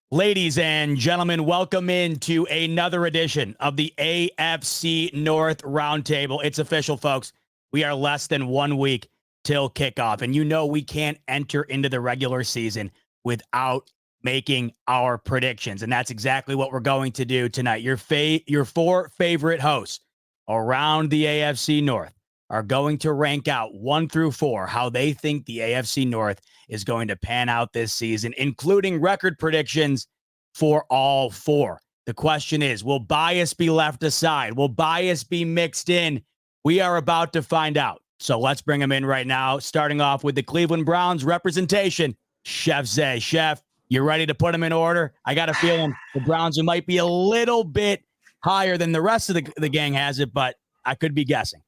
Ladies and gentlemen, welcome into another edition of the AFC North Roundtable. It's official, folks. We are less than 1 week till kickoff, and you know we can't enter into the regular season without making our predictions, and that's exactly what we're going to do tonight. Your four favorite hosts around the AFC North are going to rank out 1 through 4 how they think the AFC North is going to pan out this season, including record predictions for all 4. The question is, will bias be left aside? Will bias be mixed in? We are about to find out. So let's bring them in right now, starting off with the Cleveland Browns representation, Chef Zay. Chef, you ready to put them in order? I got a feeling the Browns might be a little bit higher than the rest of the gang has it, but I could be guessing.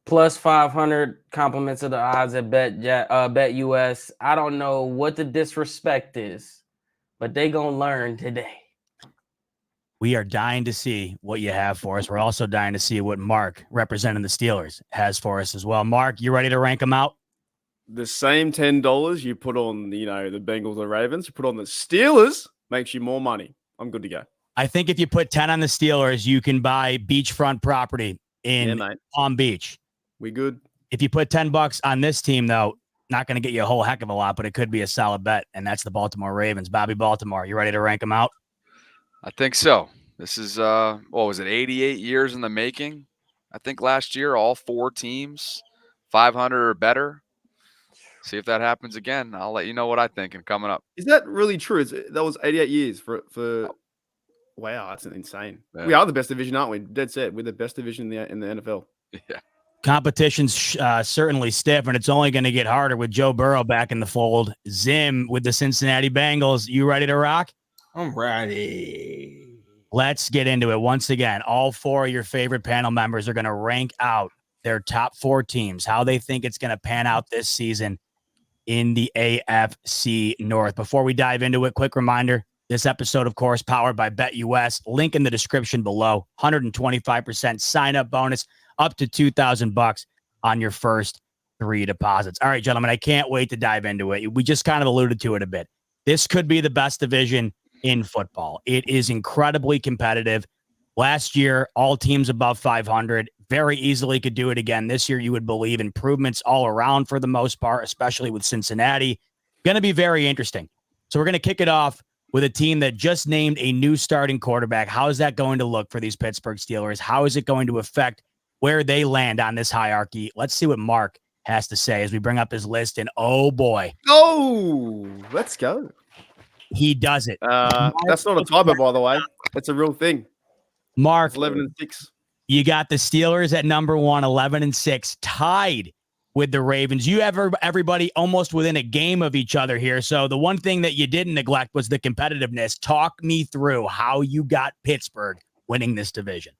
Plus 500 compliments of the odds at Bet US. I don't know what the disrespect is, but they gonna learn today. We are dying to see what you have for us. We're also dying to see what Mark, representing the Steelers, has for us as well. Mark, you ready to rank them out? The same $10 you put on, the Bengals or Ravens, you put on the Steelers, makes you more money. I'm good to go. I think if you put 10 on the Steelers, you can buy beachfront property in Palm Beach. We good. If you put $10 on this team, though, not going to get you a whole heck of a lot, but it could be a solid bet, and that's the Baltimore Ravens. Bobby Baltimore, you ready to rank them out? I think so. This is, what was it, 88 years in the making? I think last year, all 4 teams, 500 or better. See if that happens again. I'll let you know what I think and coming up. Is that really true? That was 88 years for Wow, that's insane. Yeah. We are the best division, aren't we? Dead set. We're the best division in the NFL. Yeah. Competition's certainly stiff, and it's only going to get harder with Joe Burrow back in the fold. Zim with the Cincinnati Bengals. You ready to rock? I'm ready. Let's get into it. Once again, all 4 of your favorite panel members are going to rank out their top 4 teams, how they think it's going to pan out this season in the AFC North. Before we dive into it, quick reminder, this episode, of course, powered by BetUS. Link in the description below. 125% sign-up bonus, up to $2,000 on your first 3 deposits. All right, gentlemen, I can't wait to dive into it. We just kind of alluded to it a bit. This could be the best division in football. It is incredibly competitive. Last year, all teams above 500 very easily could do it again. This year, you would believe improvements all around for the most part, especially with Cincinnati. Going to be very interesting. So we're going to kick it off with a team that just named a new starting quarterback. How is that going to look for these Pittsburgh Steelers? How is it going to affect where they land on this hierarchy? Let's see what Mark has to say as we bring up his list. And oh boy. Oh, let's go. He does it. That's not a typo, by the way. That's a real thing. Mark, 11-6. You got the Steelers at number 1, 11-6, tied with the Ravens. You have everybody almost within a game of each other here. So the one thing that you didn't neglect was the competitiveness. Talk me through how you got Pittsburgh winning this division.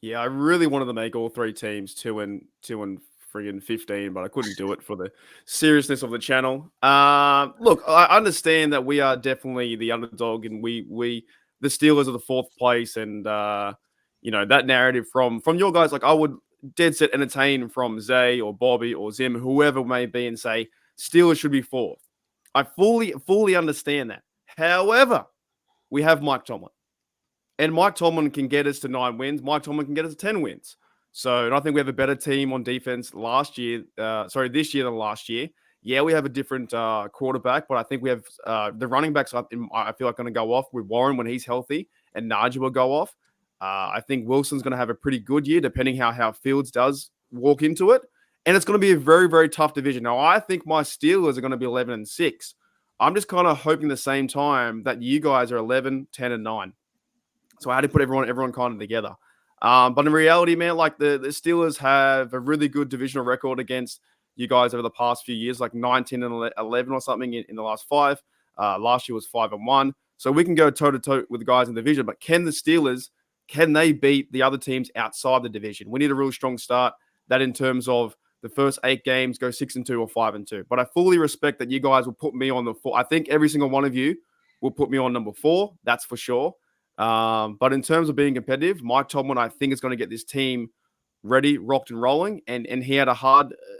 Yeah, I really wanted to make all 3 teams 2 and friggin' 15, but I couldn't do it for the seriousness of the channel. Look, I understand that we are definitely the underdog, and we the Steelers are the 4th place, and that narrative from your guys, like I would dead set entertain from Zay or Bobby or Zim, whoever it may be, and say Steelers should be 4th. I fully understand that. However, we have Mike Tomlin. And Mike Tomlin can get us to 9 wins. Mike Tomlin can get us to 10 wins. So, and I think we have a better team on defense this year than last year. Yeah, we have a different quarterback, but I think we have the running backs, I feel like, going to go off with Warren when he's healthy, and Najee will go off. I think Wilson's going to have a pretty good year, depending how Fields does walk into it. And it's going to be a very, very tough division. Now, I think my Steelers are going to be 11-6. I'm just kind of hoping the same time that you guys are 11, 10, and 9. So I had to put everyone kind of together. But in reality, man, like the Steelers have a really good divisional record against you guys over the past few years, like 19 and 11 or something in the last 5. Last year was 5-1. So we can go toe-to-toe with the guys in the division. But can the Steelers, can they beat the other teams outside the division? We need a really strong start. That in terms of the first 8 games, go 6-2 or 5-2. But I fully respect that you guys will put me on the 4. I think every single one of you will put me on number 4. That's for sure. But in terms of being competitive, Mike Tomlin, I think, is going to get this team ready, rocked and rolling. And he had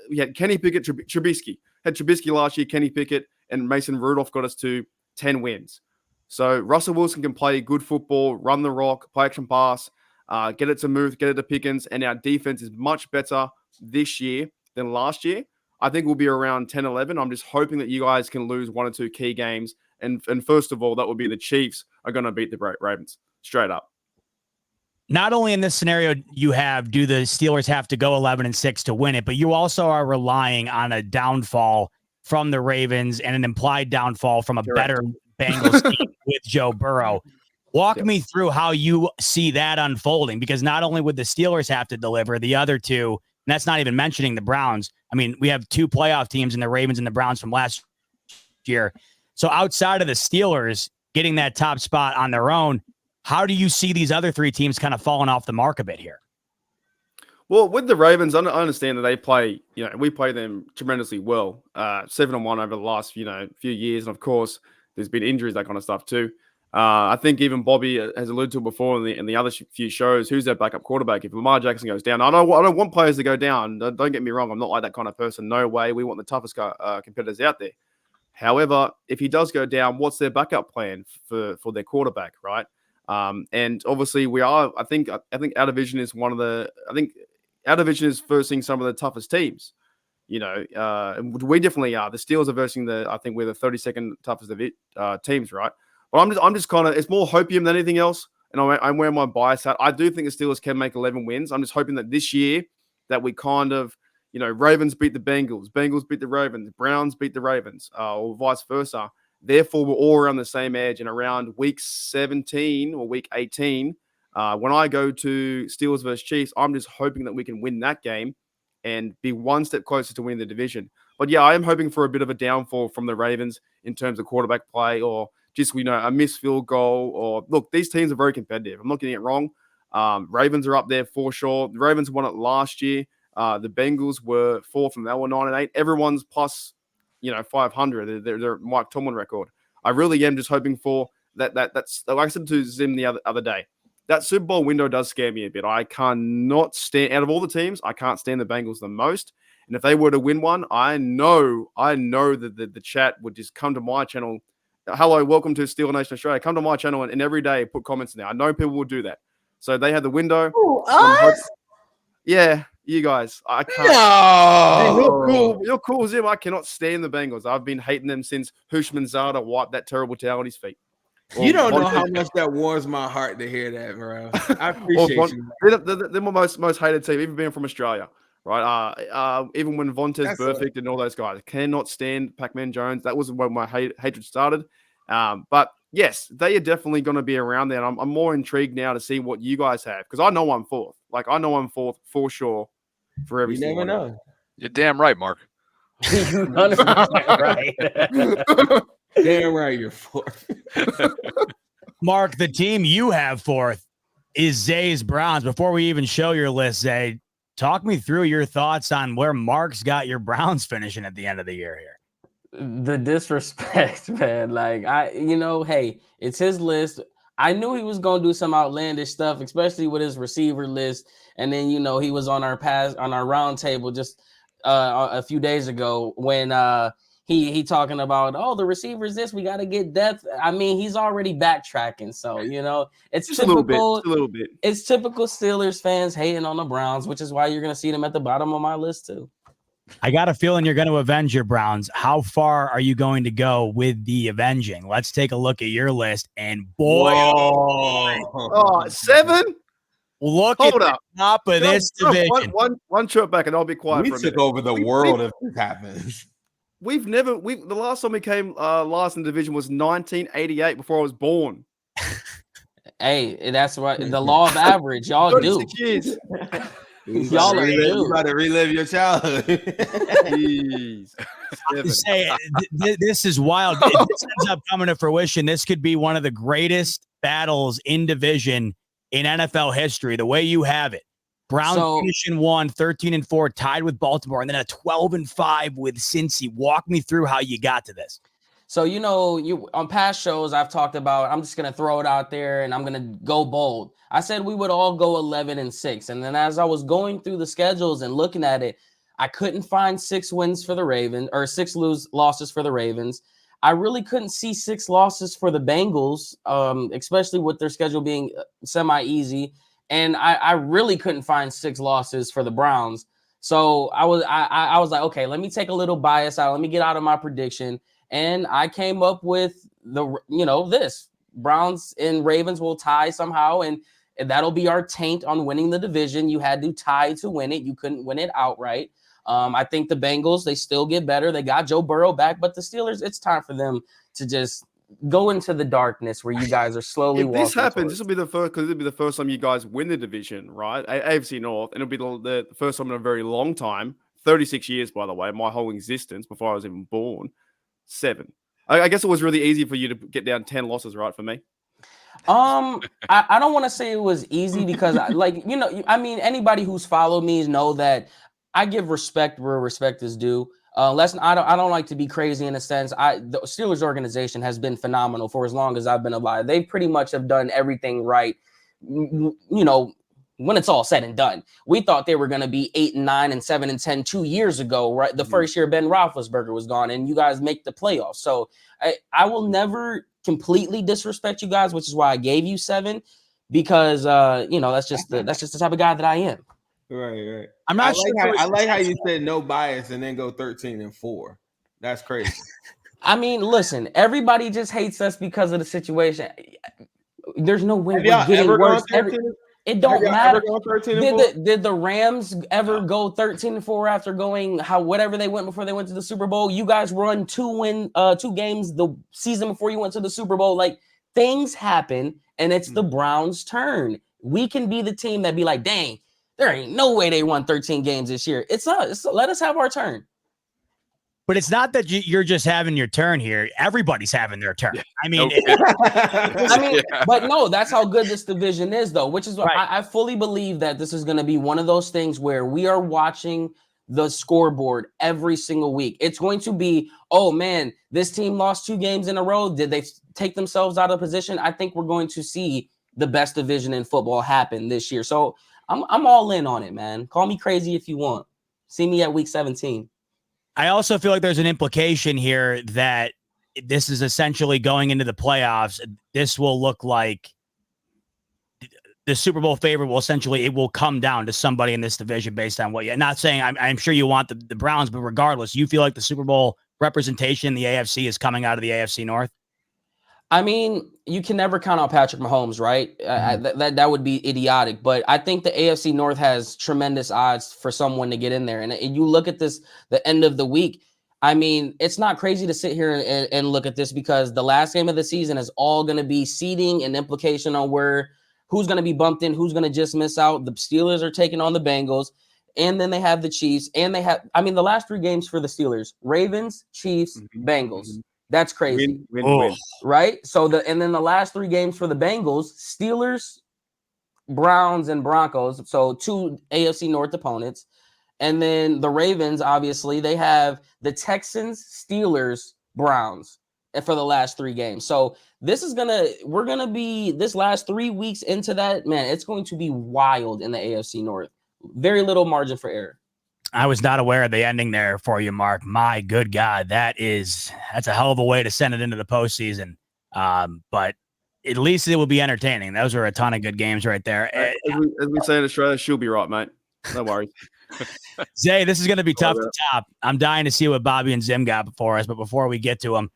he had Kenny Pickett, Trubisky. Had Trubisky last year, Kenny Pickett, and Mason Rudolph got us to 10 wins. So Russell Wilson can play good football, run the rock, play action pass, get it to Muth, get it to Pickens, and our defense is much better this year than last year. I think we'll be around 10-11. I'm just hoping that you guys can lose 1 or 2 key games. And first of all, that would be the Chiefs are going to beat the Ravens straight up. Not only in this scenario do the Steelers have to go 11-6 to win it, but you also are relying on a downfall from the Ravens and an implied downfall from a better Bengals team with Joe Burrow. Walk me through how you see that unfolding, because not only would the Steelers have to deliver, the other two, and that's not even mentioning the Browns. I mean, we have 2 playoff teams in the Ravens and the Browns from last year. So outside of the Steelers getting that top spot on their own, how do you see these other 3 teams kind of falling off the mark a bit here? Well, with the Ravens, I understand that they play, we play them tremendously well. 7-1 over the last, few years. And of course, there's been injuries, that kind of stuff too. I think even Bobby has alluded to it before in the other few shows. Who's their backup quarterback? If Lamar Jackson goes down, I don't want players to go down. Don't get me wrong. I'm not like that kind of person. No way. We want the toughest competitors out there. However, if he does go down, what's their backup plan for their quarterback, right? And obviously I think our division is our division is versing some of the toughest teams. We definitely are. The Steelers are versing I think we're the 32nd toughest of teams, right? But I'm just kind of, it's more hopium than anything else. And I'm wearing my bias hat. I do think the Steelers can make 11 wins. I'm just hoping that this year that we kind of, Ravens beat the Bengals, Bengals beat the Ravens, Browns beat the Ravens, or vice versa. Therefore, we're all around the same edge. And around week 17 or week 18, when I go to Steelers versus Chiefs, I'm just hoping that we can win that game and be one step closer to winning the division. But yeah, I am hoping for a bit of a downfall from the Ravens in terms of quarterback play, or just, a missed field goal. Or look, these teams are very competitive. I'm not getting it wrong. Ravens are up there for sure. The Ravens won it last year. The Bengals were 4th and they were 9-8. Everyone's plus, 500. They're Mike Tomlin record. I really am just hoping for that. That's like I said to Zim the other day. That Super Bowl window does scare me a bit. I cannot stand, out of all the teams, I can't stand the Bengals the most. And if they were to win one, I know that the chat would just come to my channel. Hello, welcome to Steel Nation Australia. Come to my channel and every day put comments in there. I know people will do that. So they had the window. Ooh, us? Yeah, you guys. I can't. No. You're cool, Zim. I cannot stand the Bengals. I've been hating them since Hushman Zada wiped that terrible towel on his feet. You don't know how much that warms my heart to hear that, bro. I appreciate you. They're my most hated team, even being from Australia, right? Even when Vontaze Burfict and all those guys, cannot stand Pac-Man Jones. That was when my hatred started. But yes, they are definitely going to be around there. And I'm more intrigued now to see what you guys have, because I know I'm 4th. Like, I know I'm 4th for sure for every single one. You never know. You're damn right, Mark. 100% right. Damn right, you're 4th. Mark, the team you have 4th is Zay's Browns. Before we even show your list, Zay, talk me through your thoughts on where Mark's got your Browns finishing at the end of the year here. The disrespect, man. Like, hey, it's his list. I knew he was going to do some outlandish stuff, especially with his receiver list. And then, he was on our roundtable just a few days ago when he talking about, the receivers this, we got to get depth. I mean, he's already backtracking. So, it's just typical. A little bit. It's typical Steelers fans hating on the Browns, which is why you're going to see them at the bottom of my list too. I got a feeling you're going to avenge your Browns. How far are you going to go with the avenging? Let's take a look at your list. And boy, 7? Look at the top of this division. One trip back, and I'll be quiet. We took over the world if this happens. The last time we came last in the division was 1988, before I was born. Hey, that's right. The law of average, y'all do. Years. Y'all are due. You got to relive your childhood. Jeez. This is wild. If this ends up coming to fruition, this could be one of the greatest battles in division in NFL history, the way you have it. Browns finishing 13-4, tied with Baltimore, and then a 12-5 with Cincy. Walk me through how you got to this. So, you on past shows, I've talked about, I'm just going to throw it out there and I'm going to go bold. I said we would all go 11-6. And then as I was going through the schedules and looking at it, I couldn't find 6 wins for the Ravens or 6 losses for the Ravens. I really couldn't see 6 losses for the Bengals, especially with their schedule being semi-easy. And I really couldn't find 6 losses for the Browns. So I was like, okay, let me take a little bias out. Let me get out of my prediction. And I came up with this Browns and Ravens will tie somehow. And that'll be our taint on winning the division. You had to tie to win it. You couldn't win it outright. I think the Bengals, they still get better. They got Joe Burrow back, but the Steelers, it's time for them to just go into the darkness where you guys are slowly walking. If this happens, this will be the first, because it'll be the first time you guys win the division, right? AFC North, and it'll be the first time in a very long time. 36 years, by the way, my whole existence before I was even born. 7. I guess it was really easy for you to get down 10 losses, right? For me. I don't want to say it was easy because anybody who's followed me know that I give respect where respect is due. I don't like to be crazy in a sense. The Steelers organization has been phenomenal for as long as I've been alive. They pretty much have done everything right. When it's all said and done, we thought they were going to be 8-9 and 7-10 2 years ago, right? The first year Ben Roethlisberger was gone, and you guys make the playoffs. So I will never completely disrespect you guys, which is why I gave you 7, because that's just the type of guy that I am. Right. I'm not sure. I like how you said no bias and then go 13-4. That's crazy. I mean, listen, everybody just hates us because of the situation. There's no way we're getting worse. It don't matter. Did the Rams ever go 13-4 after going whatever they went before they went to the Super Bowl? You guys run 2 games the season before you went to the Super Bowl. Like, things happen, and it's the Browns' turn. We can be the team that be like, dang, there ain't no way they won 13 games this year. It's us. Let us have our turn. But it's not that you're just having your turn here. Everybody's having their turn. I mean, but no, that's how good this division is, though, which is what I fully believe that this is going to be one of those things where we are watching the scoreboard every single week. It's going to be, oh, man, this team lost 2 games in a row. Did they take themselves out of position? I think we're going to see the best division in football happen this year. So I'm all in on it, man. Call me crazy if you want. See me at week 17. I also feel like there's an implication here that this is essentially going into the playoffs. This will look like the Super Bowl favorite will essentially, it will come down to somebody in this division based on what you're not saying. I'm sure you want the Browns, but regardless, you feel like the Super Bowl representation in the AFC is coming out of the AFC North? I mean, you can never count out Patrick Mahomes, right? That would be idiotic. But I think the AFC North has tremendous odds for someone to get in there. And you look at this, the end of the week, I mean, it's not crazy to sit here and look at this because the last game of the season is all going to be seeding and implication on who's going to be bumped in, who's going to just miss out. The Steelers are taking on the Bengals. And then they have the Chiefs. And they have, the last 3 games for the Steelers, Ravens, Chiefs, Bengals. That's crazy. Win. Right? So and then the last 3 games for the Bengals, Steelers, Browns, and Broncos. So 2 AFC North opponents. And then the Ravens, obviously, they have the Texans, Steelers, Browns for the last 3 games. So this last 3 weeks into that, man, it's going to be wild in the AFC North. Very little margin for error. I was not aware of the ending there for you, Mark. My good God, that's a hell of a way to send it into the postseason. But at least it will be entertaining. Those were a ton of good games right there. As we say in Australia, she'll be right, mate. No worries. Zay, this is going to be tough to top. I'm dying to see what Bobby and Zim got for us. But before we get to them,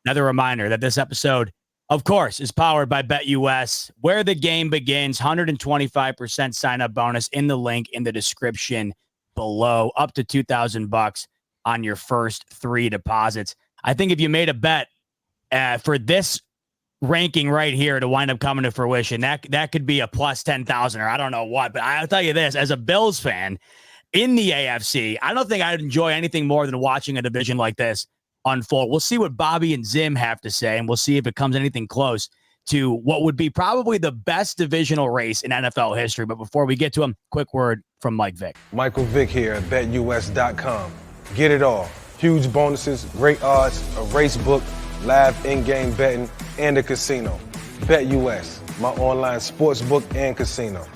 another reminder that this episode, of course, is powered by BetUS, where the game begins. 125% sign-up bonus in the link in the description below, up to $2,000 on your first 3 deposits. I think if you made a bet for this ranking right here to wind up coming to fruition, that could be a plus 10,000 or I don't know what. But I'll tell you this, as a Bills fan in the AFC, I don't think I'd enjoy anything more than watching a division like this unfold. We'll see what Bobby and Zim have to say, and we'll see if it comes anything close to what would be probably the best divisional race in NFL history. But before we get to him, quick word from Mike Vick. Michael Vick here at BetUS.com. Get it all. Huge bonuses, great odds, a race book, live in-game betting, and a casino. BetUS, my online sports book and casino.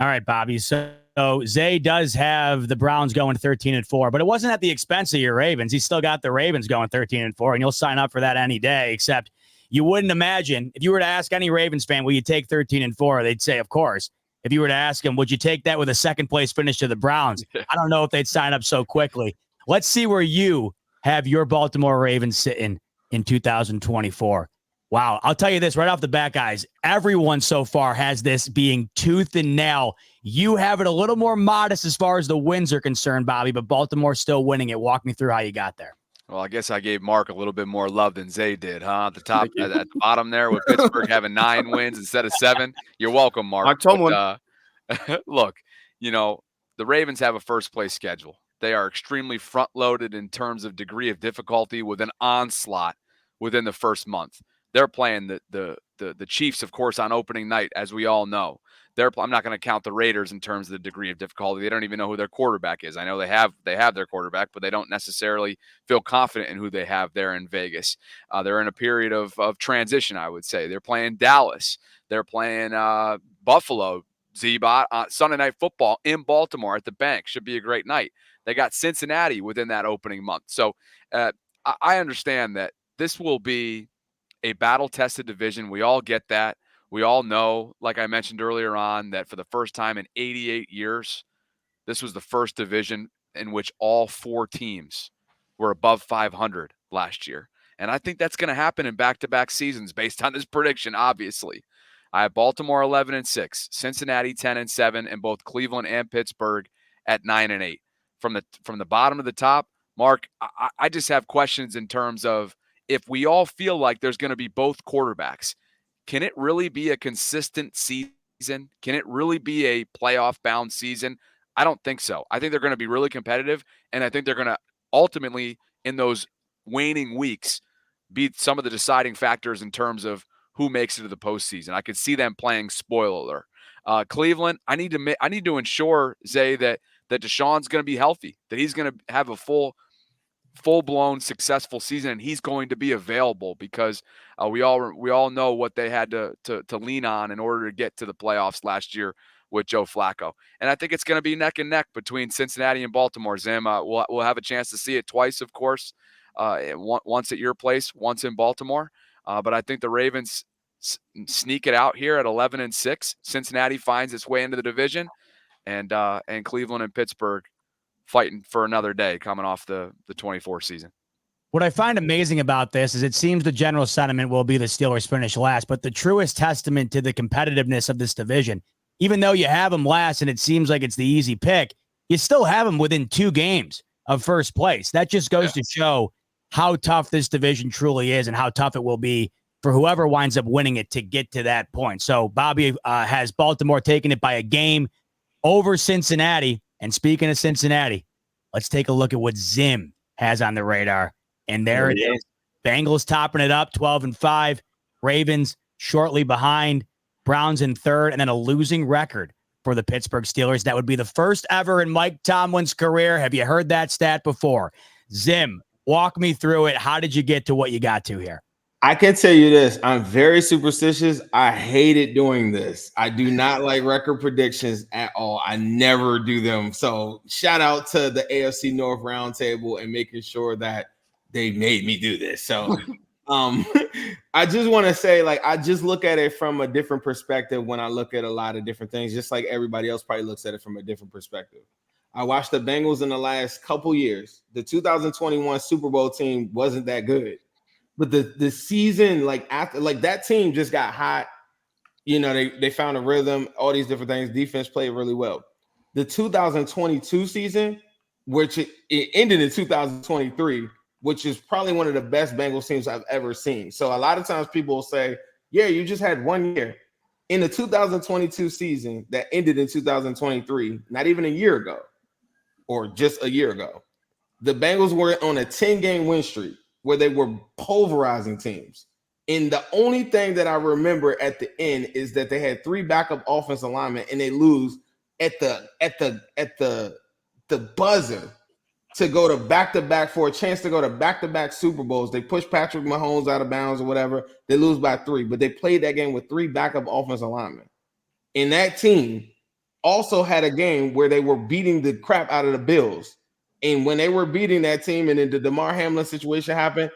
All right, Bobby. So So Zay does have the Browns going 13-4, but it wasn't at the expense of your Ravens. He still got the Ravens going 13-4, and you'll sign up for that any day, except you wouldn't imagine if you were to ask any Ravens fan, will you take 13-4? They'd say, of course. If you were to ask them, would you take that with a second place finish to the Browns? I don't know if they'd sign up so quickly. Let's see where you have your Baltimore Ravens sitting in 2024. Wow. I'll tell you this right off the bat, guys. Everyone so far has this being tooth and nail. You have it a little more modest as far as the wins are concerned, Bobby, but Baltimore's still winning it. Walk me through how you got there. Well, I guess I gave Mark a little bit more love than Zay did, huh? At the top, at the bottom there with Pittsburgh having 9 wins instead of 7. You're welcome, Mark. Mark Tomlin. But, look, the Ravens have a first-place schedule. They are extremely front-loaded in terms of degree of difficulty with an onslaught within the first month. They're playing the Chiefs, of course, on opening night, as we all know. I'm not going to count the Raiders in terms of the degree of difficulty. They don't even know who their quarterback is. I know they have their quarterback, but they don't necessarily feel confident in who they have there in Vegas. They're in a period of transition, I would say. They're playing Dallas. They're playing Buffalo, Z-Bot, Sunday Night Football in Baltimore at the Bank. Should be a great night. They got Cincinnati within that opening month. So I understand that this will be a battle-tested division. We all get that. We all know, like I mentioned earlier on, that for the first time in 88 years, this was the first division in which all 4 teams were above 500 last year. And I think that's going to happen in back-to-back seasons based on this prediction, obviously. I have Baltimore 11-6, Cincinnati 10-7, and both Cleveland and Pittsburgh at 9-8. From the bottom to the top, Mark, I just have questions in terms of if we all feel like there's going to be both quarterbacks, can it really be a consistent season? Can it really be a playoff-bound season? I don't think so. I think they're going to be really competitive, and I think they're going to ultimately, in those waning weeks, be some of the deciding factors in terms of who makes it to the postseason. I could see them playing spoiler. Cleveland, I need to ensure, Zay, that Deshaun's going to be healthy, that he's going to have a full-blown successful season, and he's going to be available because we all know what they had to lean on in order to get to the playoffs last year with Joe Flacco. And I think it's going to be neck and neck between Cincinnati and Baltimore, Zim. We'll have a chance to see it twice, of course, once at your place, once in Baltimore. But I think the Ravens sneak it out here at 11-6. Cincinnati finds its way into the division, and Cleveland and Pittsburgh fighting for another day coming off the 24 season. What I find amazing about this is it seems the general sentiment will be the Steelers finish last, but the truest testament to the competitiveness of this division, even though you have them last and it seems like it's the easy pick, you still have them within 2 games of first place. That just goes to show how tough this division truly is and how tough it will be for whoever winds up winning it to get to that point. So Bobby has Baltimore taking it by a game over Cincinnati. And speaking of Cincinnati, let's take a look at what Zim has on the radar. And there it is. Bengals topping it up, 12-5. Ravens shortly behind. Browns in third, and then a losing record for the Pittsburgh Steelers. That would be the first ever in Mike Tomlin's career. Have you heard that stat before? Zim, walk me through it. How did you get to what you got to here? I can tell you this. I'm very superstitious. I hated doing this. I do not like record predictions at all. I never do them. So shout out to the AFC North Roundtable and making sure that they made me do this. So I just want to say, I just look at it from a different perspective when I look at a lot of different things, just like everybody else probably looks at it from a different perspective. I watched the Bengals in the last couple years. The 2021 Super Bowl team wasn't that good. But the season, after that team just got hot. They found a rhythm, all these different things. Defense played really well. The 2022 season, which it ended in 2023, which is probably one of the best Bengals teams I've ever seen. So a lot of times people will say, yeah, you just had 1 year. In the 2022 season that ended in 2023, not even a year ago, or just a year ago, the Bengals were on a 10-game win streak where they were pulverizing teams. And the only thing that I remember at the end is that they had 3 backup offensive linemen and they lose at the buzzer to go to back-to-back for a chance to go to back-to-back Super Bowls. They push Patrick Mahomes out of bounds or whatever. They lose by 3, but they played that game with 3 backup offensive linemen. And that team, also had a game where they were beating the crap out of the Bills. And when they were beating that team and then the DeMar Hamlin situation happened,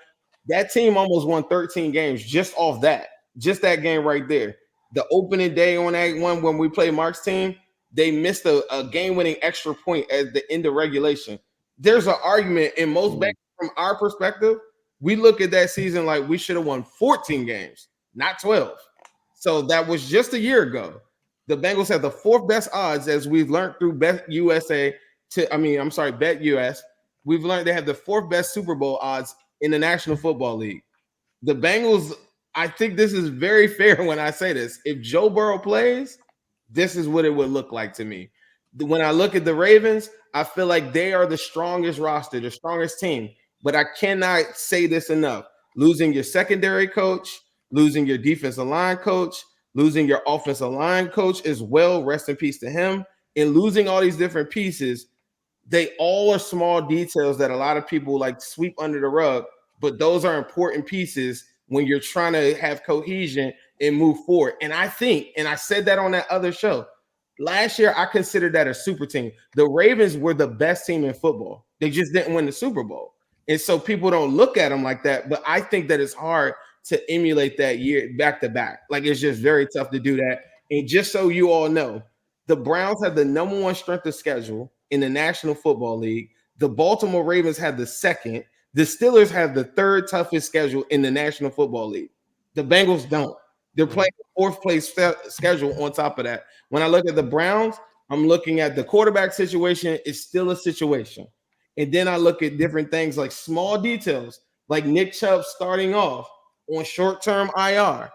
that team almost won 13 games just off that. Just that game right there. The opening day on that one when we played Mark's team, they missed a game-winning extra point at the end of regulation. There's an argument in most Bengals from our perspective. We look at that season like we should have won 14 games, not 12. So that was just a year ago. The Bengals have the fourth best odds, as we've learned through Bet USA. Bet US. We've learned they have the fourth best Super Bowl odds in the National Football League. The Bengals, I think this is very fair when I say this. If Joe Burrow plays, this is what it would look like to me. When I look at the Ravens, I feel like they are the strongest roster, the strongest team. But I cannot say this enough. Losing your secondary coach, losing your defensive line coach, losing your offensive line coach as well, rest in peace to him, and losing all these different pieces, they all are small details that a lot of people like sweep under the rug, but those are important pieces when you're trying to have cohesion and move forward. And I think, and I said that on that other show, last year I considered that a super team. The Ravens were the best team in football. They just didn't win the Super Bowl. And so people don't look at them like that, but I think that it's hard to emulate that year back to back. Like, it's just very tough to do that. And just so you all know, the Browns have the number one strength of schedule in the National Football League. The Baltimore Ravens have the second. The Steelers have the third toughest schedule in the National Football League. The Bengals don't. They're playing fourth place schedule on top of that. When I look at the Browns, I'm looking at the quarterback situation. It's still a situation. And then I look at different things like small details, like Nick Chubb starting off on short-term IR,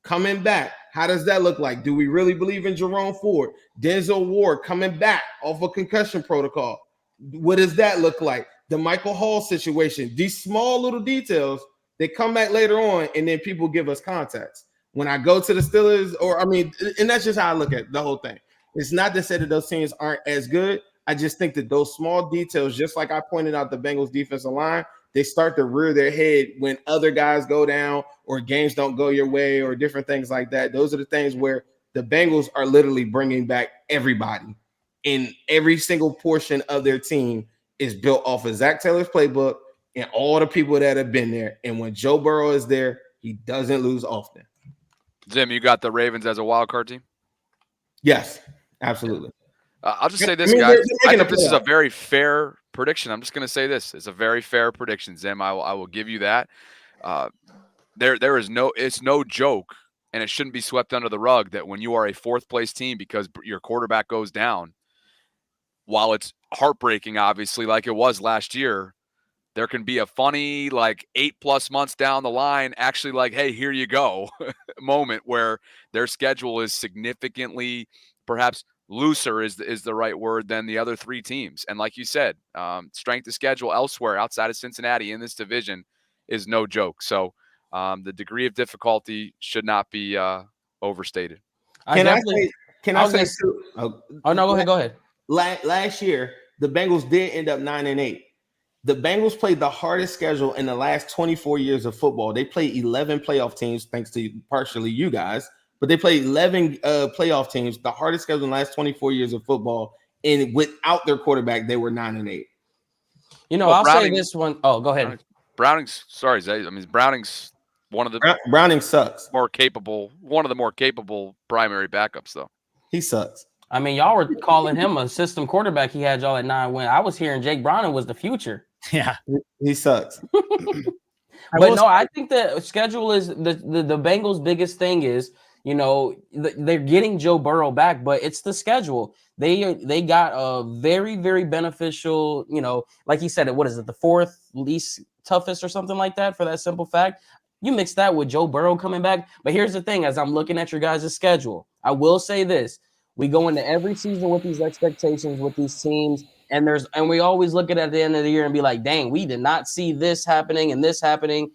coming back. How does that look like? Do we really believe in Jerome Ford? Denzel Ward coming back off a concussion protocol. What does that look like? The Michael Hall situation. These small little details, they come back later on, and then people give us context. When I go to the Steelers, and that's just how I look at the whole thing. It's not to say that those teams aren't as good. I just think that those small details, just like I pointed out the Bengals defensive line, they start to rear their head when other guys go down or games don't go your way or different things like that. Those are the things where the Bengals are literally bringing back everybody. And every single portion of their team is built off of Zach Taylor's playbook and all the people that have been there. And when Joe Burrow is there, he doesn't lose often. Zim, you got the Ravens as a wild card team? Yes, absolutely. I'll just say this, guys. I think this is a very fair prediction. I'm just going to say this. It's a very fair prediction, Zim. I will give you that. It's no joke, and it shouldn't be swept under the rug that when you are a fourth place team because your quarterback goes down, while it's heartbreaking, obviously, like it was last year, there can be a funny, like 8+ months down the line, actually like, hey, here you go, moment where their schedule is significantly perhaps looser is the right word than the other three teams. And like you said, strength of schedule elsewhere outside of Cincinnati in this division is no joke. So the degree of difficulty should not be overstated. Can I say? Oh no, go ahead. Last year, the Bengals did end up 9-8. The Bengals played the hardest schedule in the last 24 years of football. They played 11 playoff teams, thanks to partially you guys. But they played 11 playoff teams, the hardest schedule in the last 24 years of football. And without their quarterback, they were 9-8. I'll say this one. Oh, go ahead. Browning's one of the Browning sucks. One of the more capable primary backups, though. He sucks. I mean, y'all were calling him a system quarterback. He had y'all at 9 wins. I was hearing Jake Browning was the future. Yeah, he sucks. But no, I think the schedule is the Bengals' biggest thing is, they're getting Joe Burrow back, but it's the schedule. They got a very, very beneficial, like he said, what is it, the fourth least toughest or something like that for that simple fact. You mix that with Joe Burrow coming back. But here's the thing, as I'm looking at your guys' schedule, I will say this. We go into every season with these expectations with these teams, and we always look at it at the end of the year and be like, dang, we did not see this happening and this happening.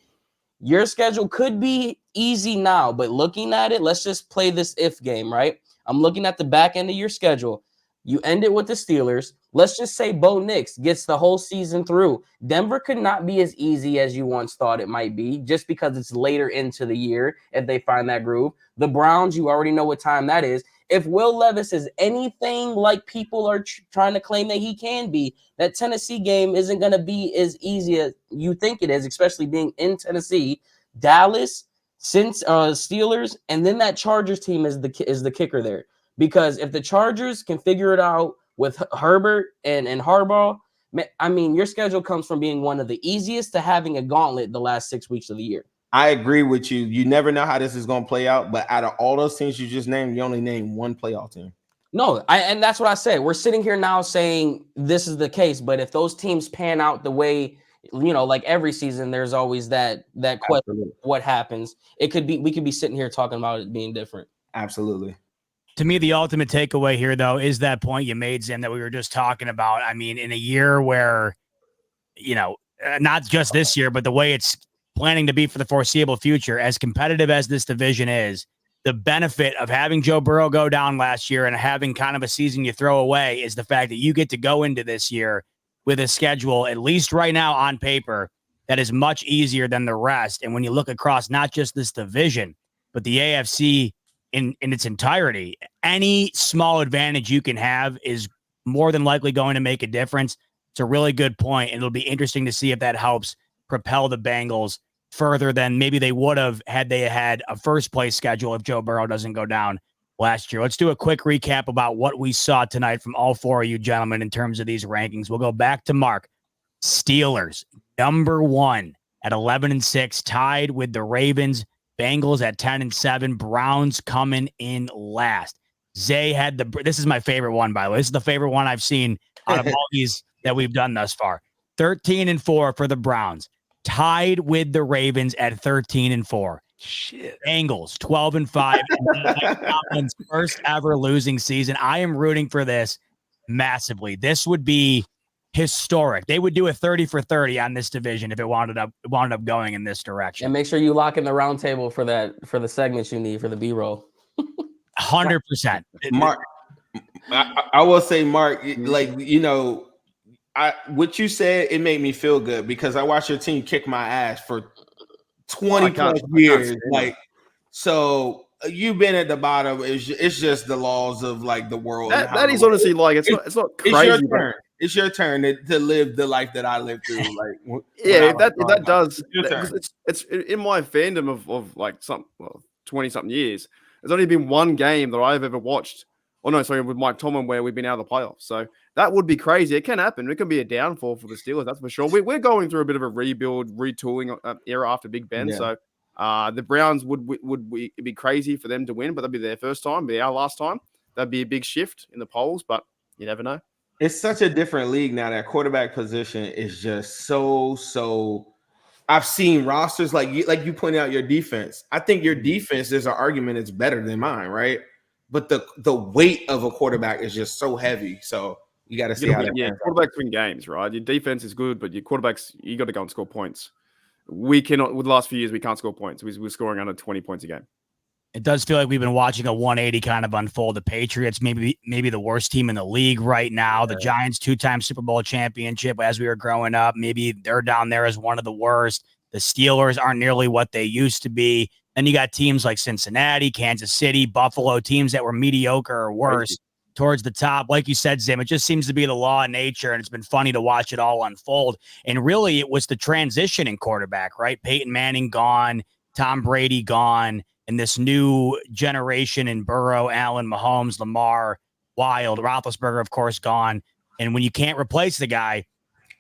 Your schedule could be easy now, but looking at it, let's just play this if game, right? I'm looking at the back end of your schedule. You end it with the Steelers. Let's just say Bo Nix gets the whole season through. Denver could not be as easy as you once thought it might be just because it's later into the year if they find that groove. The Browns, you already know what time that is. if Will Levis is anything like people are trying to claim that he can be, that Tennessee game isn't going to be as easy as you think it is, especially being in Tennessee. Dallas, since Steelers, and then that Chargers team is the kicker there. Because if the Chargers can figure it out with Herbert and Harbaugh, I mean, your schedule comes from being one of the easiest to having a gauntlet the last 6 weeks of the year. I agree with you. You never know how this is going to play out, but out of all those teams you just named, you only named one playoff team. No, and that's what I said. We're sitting here now saying this is the case, but if those teams pan out the way, like every season, there's always that question: Absolutely. What happens? We could be sitting here talking about it being different. Absolutely. To me, the ultimate takeaway here, though, is that point you made, Zim, that we were just talking about. I mean, in a year where, not just this year, but the way it's planning to be for the foreseeable future, as competitive as this division is, the benefit of having Joe Burrow go down last year and having kind of a season you throw away is the fact that you get to go into this year with a schedule, at least right now on paper, that is much easier than the rest. And when you look across not just this division, but the AFC in its entirety, any small advantage you can have is more than likely going to make a difference. It's a really good point, and it'll be interesting to see if that helps propel the Bengals further than maybe they would have had they had a first-place schedule if Joe Burrow doesn't go down last year. Let's do a quick recap about what we saw tonight from all four of you gentlemen in terms of these rankings. We'll go back to Mark. Steelers, number 1 at 11-6, tied with the Ravens. Bengals at 10-7, Browns coming in last. Zay had this is my favorite one, by the way. This is the favorite one I've seen out of all these that we've done thus far. 13-4 for the Browns, tied with the Ravens at 13-4. Shit. Bengals 12-5, first ever losing season. I am rooting for this massively. This would be historic. They would do a 30 for 30 on this division if it wound up going in this direction. And make sure you lock in the roundtable for the segments you need for the B-roll. 100%. Mark, I will say, Mark, what you said, it made me feel good because I watched your team kick my ass for 20 plus years. So you've been at the bottom. It's just the laws of the world. That is honestly it's not crazy. It's your turn to live the life that I lived through. That does. It's in my fandom of 20-something years. There's only been one game that I've ever watched. With Mike Tomlin where we've been out of the playoffs. So that would be crazy. It can happen. It can be a downfall for the Steelers, that's for sure. We're going through a bit of a rebuild, retooling era after Big Ben. Yeah. So the Browns would be crazy for them to win, but that'd be their first time, be our last time. That'd be a big shift in the polls, but you never know. It's such a different league now. That quarterback position is just so. I've seen rosters like you pointed out your defense. I think your defense, there's an argument it's better than mine, right? But the weight of a quarterback is just so heavy. So you got to see how that. Yeah, quarterbacks win games, right? Your defense is good, but your quarterbacks, you got to go and score points. We cannot. With the last few years, we can't score points. We're scoring under 20 points a game. It does feel like we've been watching a 180 kind of unfold. The Patriots, maybe the worst team in the league right now. Yeah. The Giants, 2-time Super Bowl championship as we were growing up. Maybe they're down there as one of the worst. The Steelers aren't nearly what they used to be. Then you got teams like Cincinnati, Kansas City, Buffalo, teams that were mediocre or worse towards the top. Like you said, Zim, it just seems to be the law of nature, and it's been funny to watch it all unfold. And really, it was the transition in quarterback, right? Peyton Manning gone, Tom Brady gone, and this new generation in Burrow, Allen, Mahomes, Lamar, Wild, Roethlisberger, of course, gone. And when you can't replace the guy,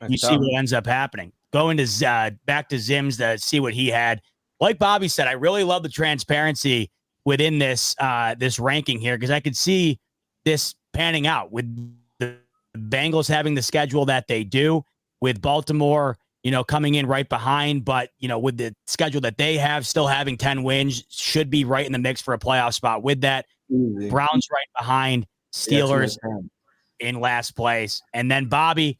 you see what ends up happening. Going to back to Zim's to see what he had. Like Bobby said, I really love the transparency within this ranking here because I could see this panning out with the Bengals having the schedule that they do, with Baltimore, coming in right behind, but with the schedule that they have, still having 10 wins, should be right in the mix for a playoff spot. With that, Browns right behind, Steelers in last place, and then Bobby,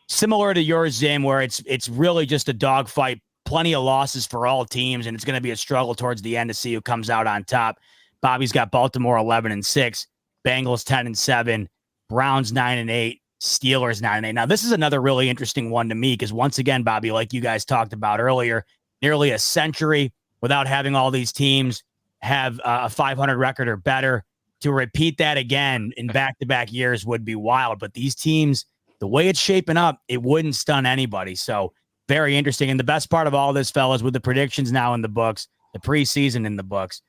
similar to yours, Zim, where it's really just a dogfight. Plenty of losses for all teams, and it's going to be a struggle towards the end to see who comes out on top. Bobby's got Baltimore 11-6, Bengals 10-7, Browns 9-8, Steelers 9-8. Now, this is another really interesting one to me because once again, Bobby, like you guys talked about earlier, nearly a century without having all these teams have a 500 record or better. to repeat that again in back-to-back years would be wild. But these teams, the way it's shaping up, it wouldn't stun anybody. So very interesting. And the best part of all this, fellas, with the predictions now in the books, the preseason in the books,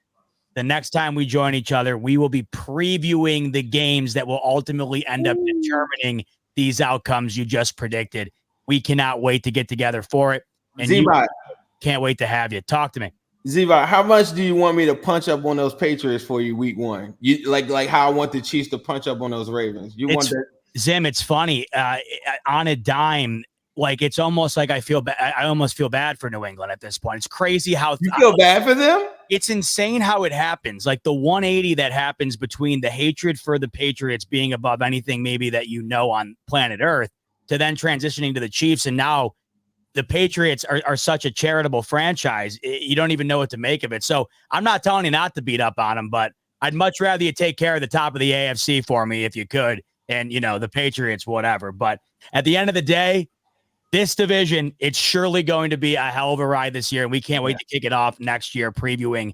the next time we join each other, we will be previewing the games that will ultimately end up determining these outcomes you just predicted. We cannot wait to get together for it. And you can't wait to have you. Talk to me. Ziva, how much do you want me to punch up on those Patriots for you week 1? You like how I want the Chiefs to punch up on those Ravens. Want that? Zim, it's funny. On a dime, like it's almost like I almost feel bad for New England at this point. It's crazy how you feel bad for them. It's insane how it happens. Like the 180 that happens between the hatred for the Patriots being above anything maybe that you know on planet Earth to then transitioning to the Chiefs. And now the Patriots are such a charitable franchise. You don't even know what to make of it. So I'm not telling you not to beat up on them, but I'd much rather you take care of the top of the AFC for me if you could. And, the Patriots, whatever. But at the end of the day, this division, it's surely going to be a hell of a ride this year. And we can't wait to kick it off next week, previewing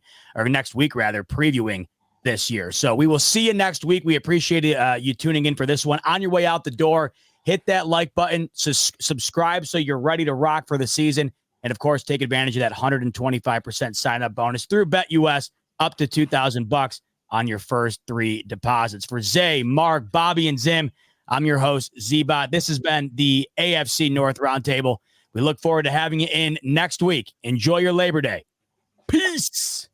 this year. So we will see you next week. We appreciate you tuning in for this one. On your way out the door, hit that like button, subscribe so you're ready to rock for the season. And of course, take advantage of that 125% sign up bonus through BetUS up to $2,000 on your first 3 deposits. For Zay, Mark, Bobby, and Zim, I'm your host, Z-Bot. This has been the AFC North Roundtable. We look forward to having you in next week. Enjoy your Labor Day. Peace.